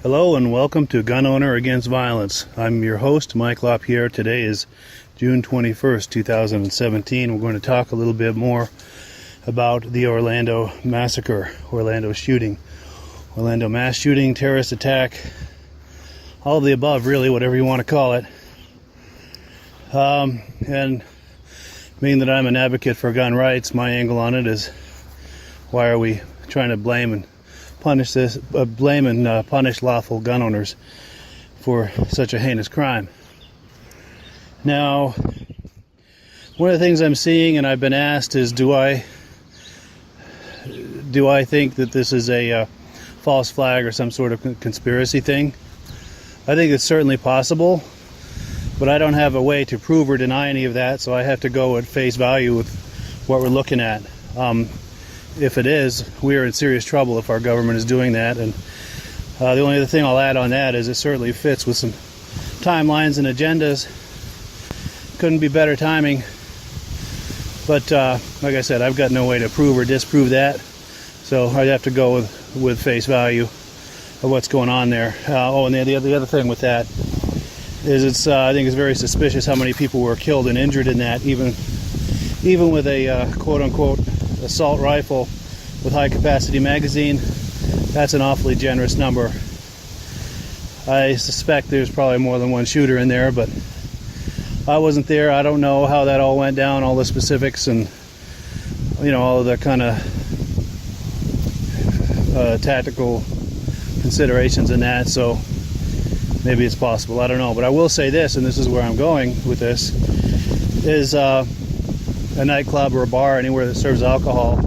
Hello and welcome to Gun Owner Against Violence. I'm your host, Mike Lapierre. Today is June 21st, 2017. We're going to talk a little bit more about the Orlando massacre, Orlando shooting, Orlando mass shooting, terrorist attack, all of the above, really, whatever you want to call it. And being that I'm an advocate for gun rights, my angle on it is, why are we trying to blame and punish lawful gun owners for such a heinous crime? Now, one of the things I'm seeing, and I've been asked, is do I think that this is a false flag or some sort of conspiracy thing? I think it's certainly possible, but I don't have a way to prove or deny any of that, so I have to go at face value with what we're looking at. If it is, we are in serious trouble if our government is doing that. And the only other thing I'll add on that is it certainly fits with some timelines and agendas. Couldn't be better timing. But like I said, I've got no way to prove or disprove that. So I'd have to go with face value of what's going on there. And the other thing with that is I think it's very suspicious how many people were killed and injured in that, even with a quote-unquote assault rifle with high capacity magazine. That's an awfully generous number. I suspect there's probably more than one shooter in there, but I wasn't there. I don't know how that all went down, all the specifics, and all of the kind of tactical considerations in that. So maybe it's possible, I don't know. But I will say this, and this is where I'm going with this, is a nightclub or a bar, anywhere that serves alcohol,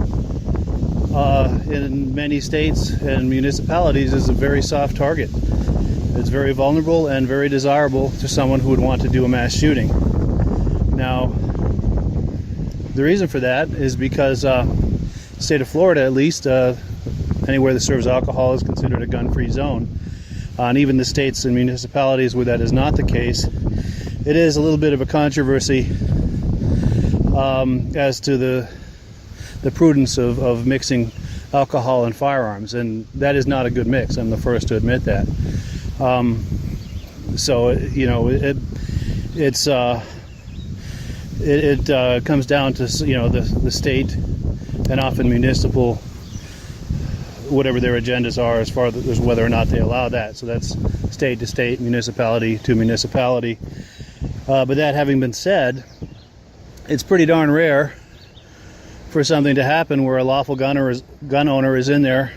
in many states and municipalities, is a very soft target. It's very vulnerable and very desirable to someone who would want to do a mass shooting. Now, the reason for that is because the state of Florida, at least, anywhere that serves alcohol is considered a gun-free zone. And even the states and municipalities where that is not the case, it is a little bit of a controversy as to the prudence of mixing alcohol and firearms, and that is not a good mix. I'm the first to admit that. So it comes down to the state and often municipal, whatever their agendas are as far as whether or not they allow that. So that's state to state, municipality to municipality. But that having been said, it's pretty darn rare for something to happen where a lawful gun owner is in there,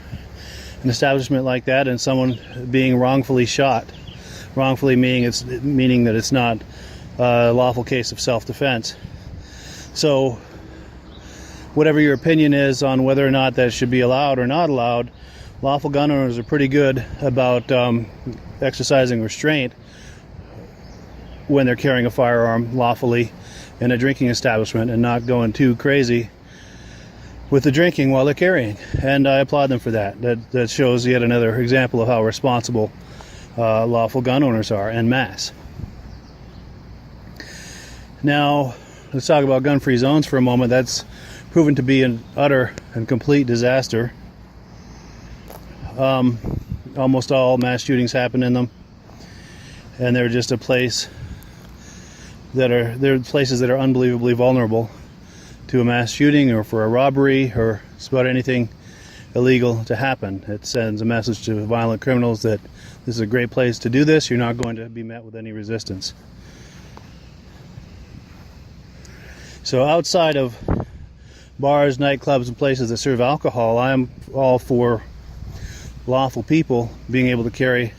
an establishment like that, and someone being wrongfully shot. Wrongfully meaning that it's not a lawful case of self-defense. So whatever your opinion is on whether or not that should be allowed or not allowed, lawful gun owners are pretty good about exercising restraint when they're carrying a firearm lawfully in a drinking establishment and not going too crazy with the drinking while they're carrying. And I applaud them for that. That shows yet another example of how responsible lawful gun owners are en masse. Now, let's talk about gun-free zones for a moment. That's proven to be an utter and complete disaster. Almost all mass shootings happen in them, and they're just a place they're places that are unbelievably vulnerable to a mass shooting or for a robbery or just about anything illegal to happen. It sends a message to violent criminals that this is a great place to do this. You're not going to be met with any resistance. So outside of bars, nightclubs, and places that serve alcohol, I am all for lawful people being able to carry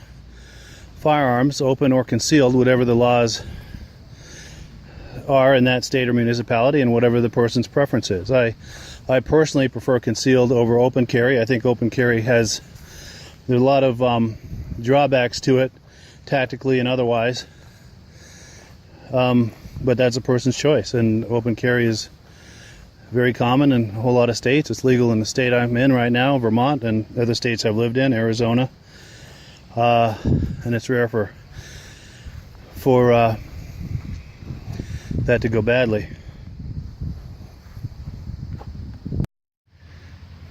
firearms, open or concealed, whatever the laws are in that state or municipality and whatever the person's preference is. I personally prefer concealed over open carry. I think open carry there's a lot of drawbacks to it, tactically and otherwise. But that's a person's choice, and open carry is very common in a whole lot of states. It's legal in the state I'm in right now, Vermont, and other states I've lived in, Arizona. And it's rare for that to go badly.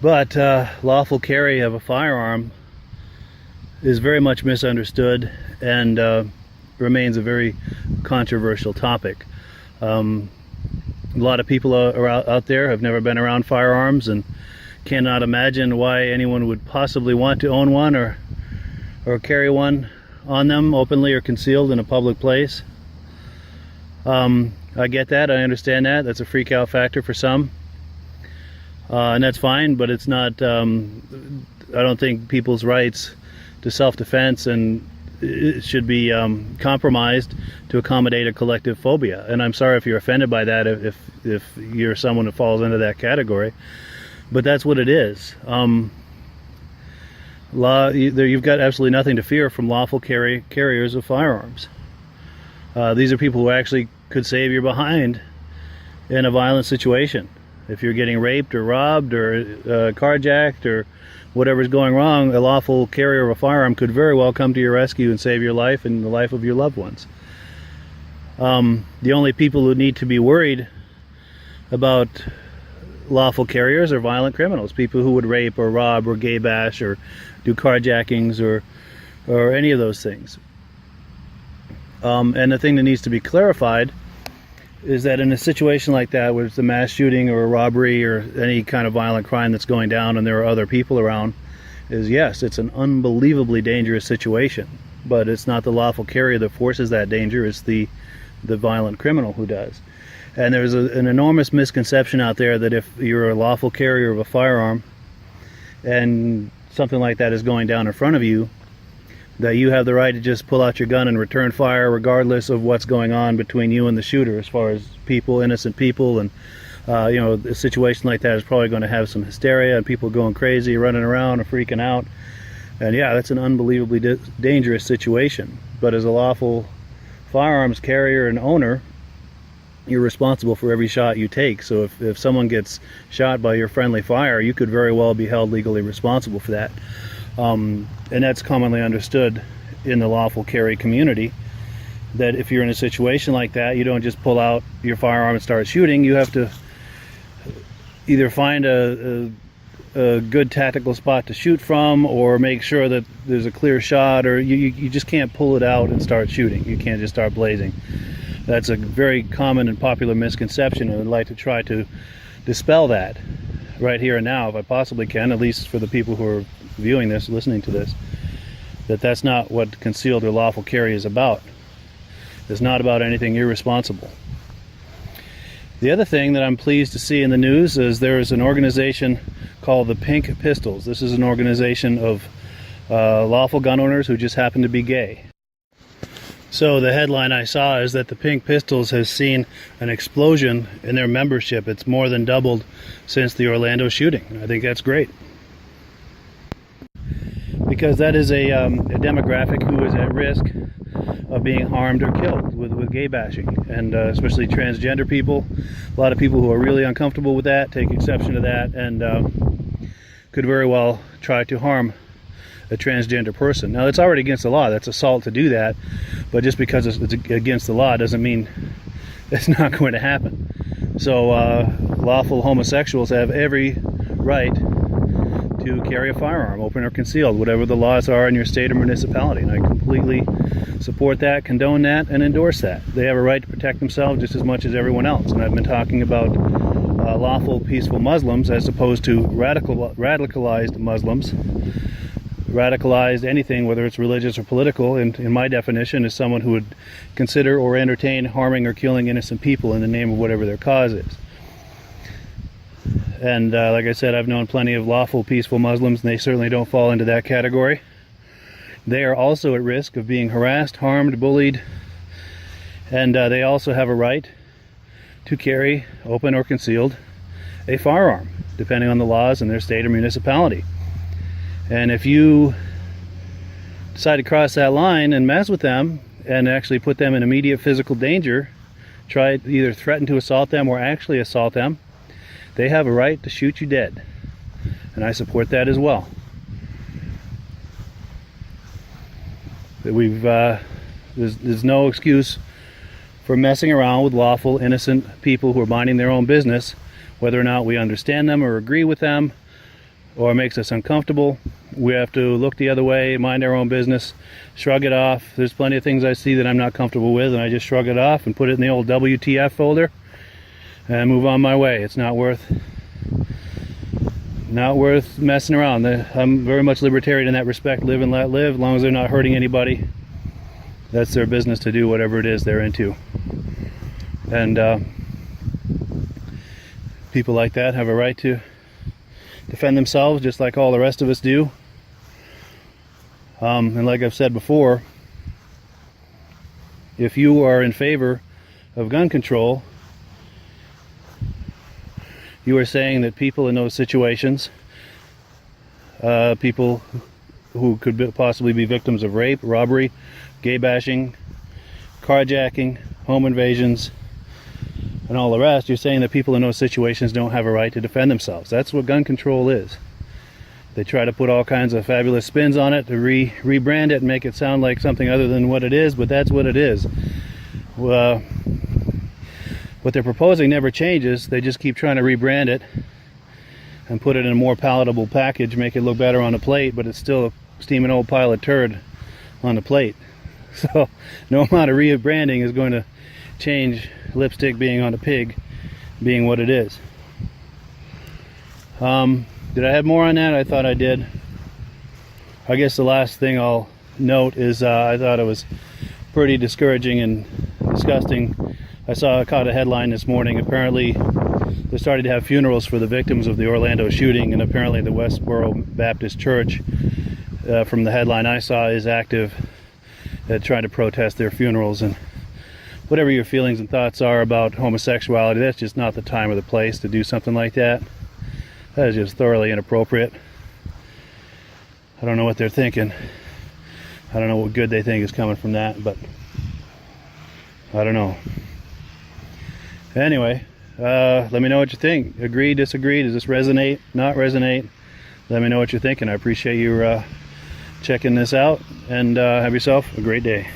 But lawful carry of a firearm is very much misunderstood and remains a very controversial topic. A lot of people out there have never been around firearms and cannot imagine why anyone would possibly want to own one or carry one on them, openly or concealed in a public place. I get that, I understand that. That's a freak out factor for some. And that's fine, but it's not, I don't think people's rights to self-defense and it should be compromised to accommodate a collective phobia. And I'm sorry if you're offended by that, if you're someone who falls into that category, but that's what it is. You've got absolutely nothing to fear from lawful carriers of firearms. These are people who actually could save your behind in a violent situation. If you're getting raped or robbed or carjacked or whatever's going wrong, a lawful carrier of a firearm could very well come to your rescue and save your life and the life of your loved ones. The only people who need to be worried about lawful carriers are violent criminals, people who would rape or rob or gay bash or do carjackings or any of those things. And the thing that needs to be clarified is that in a situation like that, where it's a mass shooting or a robbery or any kind of violent crime that's going down and there are other people around, is yes, it's an unbelievably dangerous situation, but it's not the lawful carrier that forces that danger, it's the violent criminal who does. And there's an enormous misconception out there that if you're a lawful carrier of a firearm and something like that is going down in front of you, that you have the right to just pull out your gun and return fire regardless of what's going on between you and the shooter, as far as people, innocent people. And a situation like that is probably going to have some hysteria and people going crazy, running around and freaking out. And yeah, that's an unbelievably dangerous situation. But as a lawful firearms carrier and owner, you're responsible for every shot you take. So if someone gets shot by your friendly fire, you could very well be held legally responsible for that. And that's commonly understood in the lawful carry community, that if you're in a situation like that, you don't just pull out your firearm and start shooting. You have to either find a good tactical spot to shoot from, or make sure that there's a clear shot, or you just can't pull it out and start shooting. You can't just start blazing. That's a very common and popular misconception, and I'd like to try to dispel that right here and now, if I possibly can, at least for the people who are viewing this, listening to this, that's not what concealed or lawful carry is about. It's not about anything irresponsible. The other thing that I'm pleased to see in the news is there is an organization called the Pink Pistols. This is an organization of lawful gun owners who just happen to be gay. So the headline I saw is that the Pink Pistols has seen an explosion in their membership. It's more than doubled since the Orlando shooting. I think that's great, because that is a demographic who is at risk of being harmed or killed with gay bashing, and especially transgender people. A lot of people who are really uncomfortable with that take exception to that and could very well try to harm a transgender person. Now, it's already against the law. That's assault to do that, but just because it's against the law doesn't mean it's not going to happen. So lawful homosexuals have every right to carry a firearm, open or concealed, whatever the laws are in your state or municipality. And I completely support that, condone that, and endorse that. They have a right to protect themselves just as much as everyone else. And I've been talking about lawful, peaceful Muslims as opposed to radicalized Muslims. Radicalized anything, whether it's religious or political, in my definition, is someone who would consider or entertain harming or killing innocent people in the name of whatever their cause is. And like I said, I've known plenty of lawful, peaceful Muslims, and they certainly don't fall into that category. They are also at risk of being harassed, harmed, bullied, and they also have a right to carry, open or concealed, a firearm, depending on the laws in their state or municipality. And if you decide to cross that line and mess with them and actually put them in immediate physical danger, try to either threaten to assault them or actually assault them, they have a right to shoot you dead. And I support that as well. There's no excuse for messing around with lawful, innocent people who are minding their own business, whether or not we understand them or agree with them, or it makes us uncomfortable, we have to look the other way, mind our own business, shrug it off. There's plenty of things I see that I'm not comfortable with, and I just shrug it off and put it in the old WTF folder and move on my way. It's not worth messing around. I'm very much libertarian in that respect. Live and let live, as long as they're not hurting anybody. That's their business to do whatever it is they're into. And people like that have a right to defend themselves just like all the rest of us do. And like I've said before, if you are in favor of gun control, you are saying that people in those situations, people who could possibly be victims of rape, robbery, gay bashing, carjacking, home invasions, and all the rest, you're saying that people in those situations don't have a right to defend themselves. That's what gun control is. They try to put all kinds of fabulous spins on it to rebrand it and make it sound like something other than what it is, but that's what it is. What they're proposing never changes. They just keep trying to rebrand it and put it in a more palatable package, make it look better on the plate, but it's still a steaming old pile of turd on the plate. So no amount of rebranding is going to change lipstick being on a pig being what it is. Did I have more on that? I thought I did. I guess the last thing I'll note is I thought it was pretty discouraging and disgusting. I caught a headline this morning. Apparently they started to have funerals for the victims of the Orlando shooting, and apparently the Westboro Baptist Church, from the headline I saw, is active at trying to protest their funerals. And whatever your feelings and thoughts are about homosexuality, that's just not the time or the place to do something like that. That is just thoroughly inappropriate. I don't know what they're thinking. I don't know what good they think is coming from that, but I don't know. Anyway, let me know what you think. Agree, disagree? Does this resonate, not resonate? Let me know what you're thinking. I appreciate you checking this out, and have yourself a great day.